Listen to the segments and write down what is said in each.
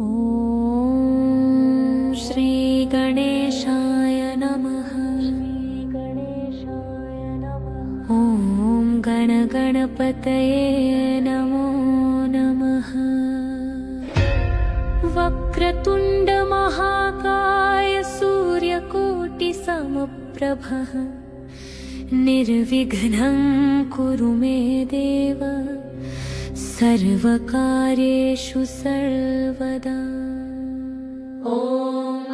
ॐ श्री गणेशाय नमः। ॐ गणगणपतये नमो नमः। वक्रतुण्ड महाकाय सूर्यकोटिसमप्रभः निर्विघ्नं कुरु मे देव सर्वकार्येषु सर्वदा। ॐ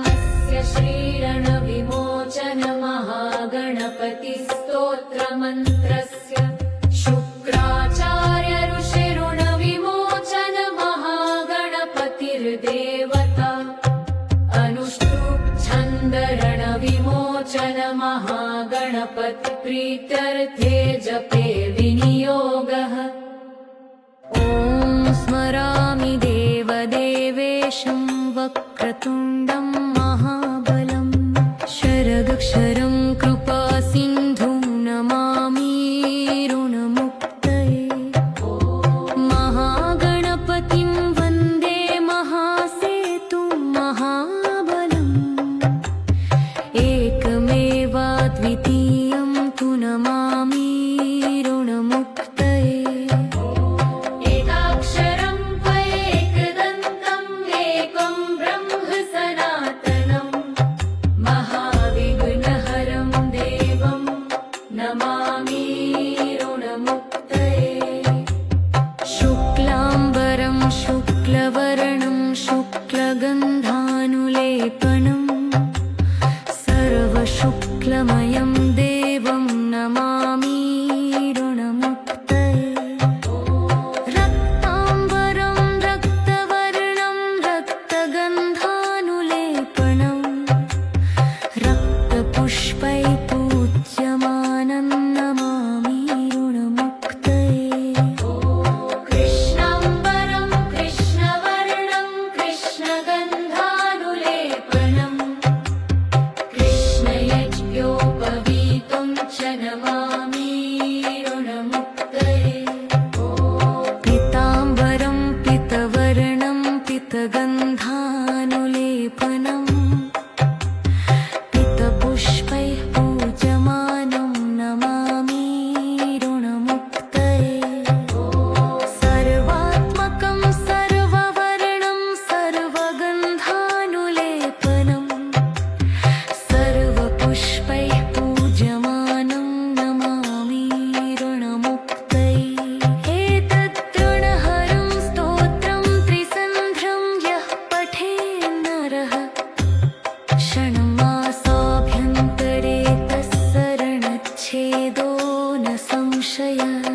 अस्य श्रीरणविमोचन महागणपतिस्तोत्रमन्त्रस्य शुक्राचार्य ऋषिऋणविमोचन महागणपतिर्देवता अनुष्टुप् छन्दरणविमोचन महागणपतिप्रीत्यर्थे जपे विनियोगः। ॐ स्मरामि देवदेवेशं वक्रतुण्डं महाबलं शरदक्षरं कृपासिन्धुं नमामि ऋणमुक्तये। महागणपतिं वन्दे महासेतुं महाबलम् एकमेवाद्वितीयं तु नमामि ऋणमुक्तये। एकाक्षरं त्वयैकदन्तम् एकं ब्रह्म सनातनं महाविघ्नहरं देवं नमामि ऋणमुक्तये। शुक्लाम्बरं शुक्लवर्णं शुक्लगन्धानुलेपनं सर्वशुक्लमयं देवं नमामि ऋणमुक्तये। रक्ताम्बरं रक्तवर्णं रक्तगन्धानुलेपनं रक्तपुष्पै पूज्यमानं नमामि ऋणमुक्तये। कृष्णाम्बरं कृष्णवर्णं कृष्णगन्धानुलेपनं कृष्णयज्ञोपवीतं च नमामि ऋणमुक्तये। पीताम्बरं पीतवर्णं पीतगन्धानुलेपनं पीतपुष्पैः पूज्यमानं नमामि ऋणमुक्तये। सर्वात्मकं सर्ववर्णं सर्वगन्धानुलेपनं सर्वपुष्पैः पूज्यमानं नमामि ऋणमुक्तये। एतद्ऋणहरं स्तोत्रं त्रिसन्ध्रं यः पठेन्नरः षण्मासाभ्यन्तरे तस्सरणच्छेदो न संशयः।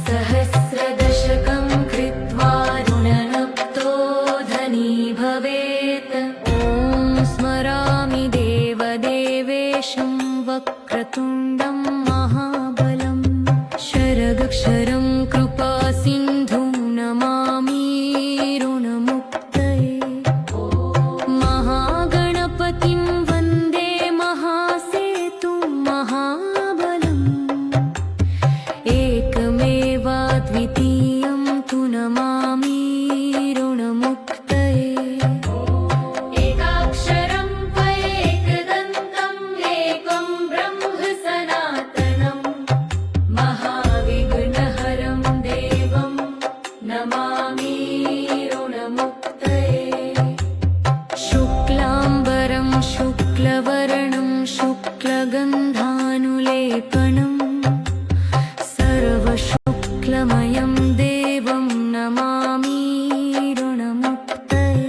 सहस्रदशकं कृत्वा ऋणनप्तो धनी भवेत्। ॐ स्मरामि देवदेवेशं वक्रतुण्डं महाबलं शरदक्षरं कृपासिन्धुं नमामि ऋणमुक्तये। महागणपतिं वन्दे महासेतुं महाबलम् एकमेवाद्वितीयं तु नमामि ऋणमुक्तये। एकाक्षरं त्वयैकदन्तम् एकं ब्रह्म सनातनं महाविघ्नहरं देवं नमामि ऋणमुक्तये। शुक्लाम्बरं शुक्लवर्णं शुक्लगन्धानुलेपनं सर्वशुक्लमयं देवं नमामि ऋणमुक्तये।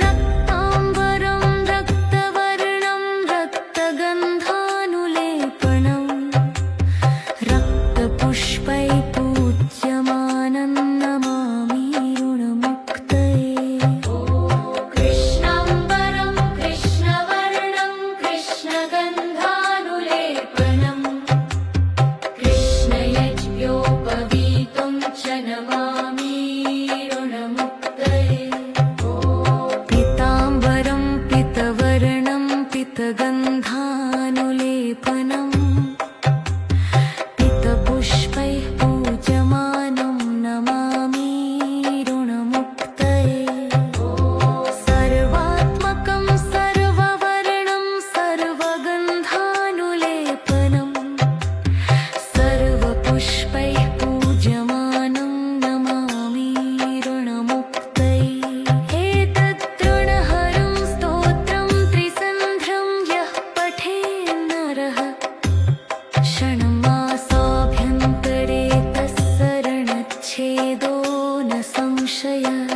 रक्ताम्बरं रक्तवर्णं रक्तगन्धानुलेपनं रक्तपुष्पैः पूज्यमानं नमामि ऋणमुक्तये। कृष्णाम्बरं कृष्णवर्णं कृष्णगन्धानुलेपनं कृष्णयज्ञोपवीतं च नमामि संशयः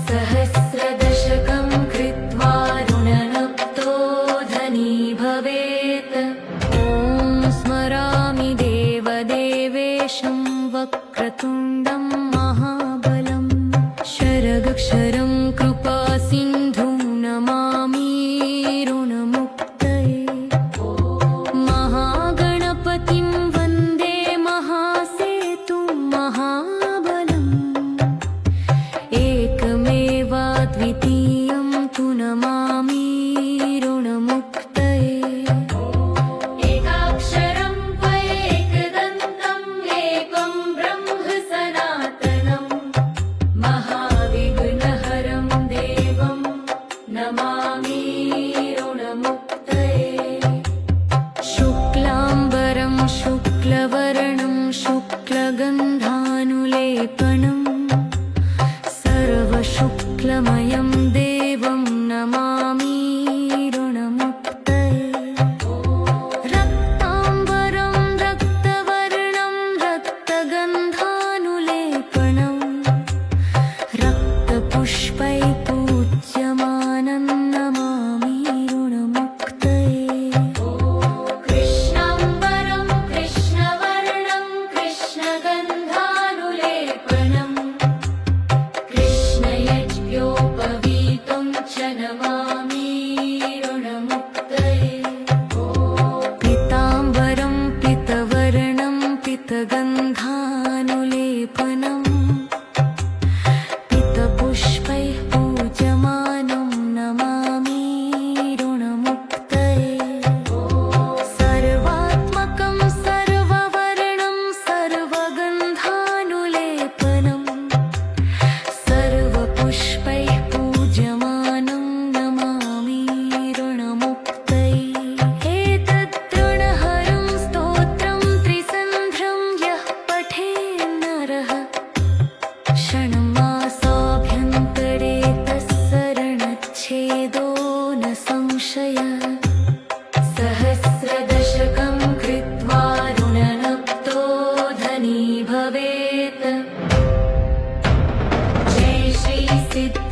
सहस्रदशकं कृत्वा ऋणलब्धो धनी भवेत् ॐ स्मरामि देवदेवेशं वक्रतुण्डं महाबलं शरगक्षरं कृपासिन्धुं नमामि ऋणमुक्तये महागणपतिं वन्दे महासेतुं महाबलम् एकमेवाद्वितीयं तु नमामि ऋणमुक्तये एकाक्षरं त्वयैकदन्तम् एकं ब्रह्म सनातनं महाविघ्नहरं देवं नमामि ऋणमुक्तये शुक्लाम्बरं शुक्लवर्णं शुक्लगन्धानुलेपनं सर्वशुक्लमयं देवं नमामि ऋणमुक्तये रक्ताम्बरं रक्तवर्णं रक्तगन्धानुलेपनं रक्तपुष्पैः पूज्यमानं नमामि ऋणमुक्तये कृष्णाम्बरं कृष्णवर्णं कृष्णगन्धानुलेपनं कृष्णयज्ञोपवीतं च नमामि ऋणमुक्तये पीताम्बरं पीतवर्णं पीतगन्धानुलेपनं पीतपुष्पैः पूज्यमानं नमामि ऋणमुक्तये सर्वात्मकं सर्ववर्णं सर्वगन्धानुलेपनं सर्वपुष्पैः पूज्यमानं नमामि ऋणमुक्तये एतद्धृणहरं स्तोत्रं त्रिसन्ध्रं यः पठेन्नरः क्षणमासाभ्यन्तरे तस्य ऋणच्छेदो न संशयः सहस्रदशकं कृत्वा ऋणलब्धो धनी भवेत् जय श्री सिद्ध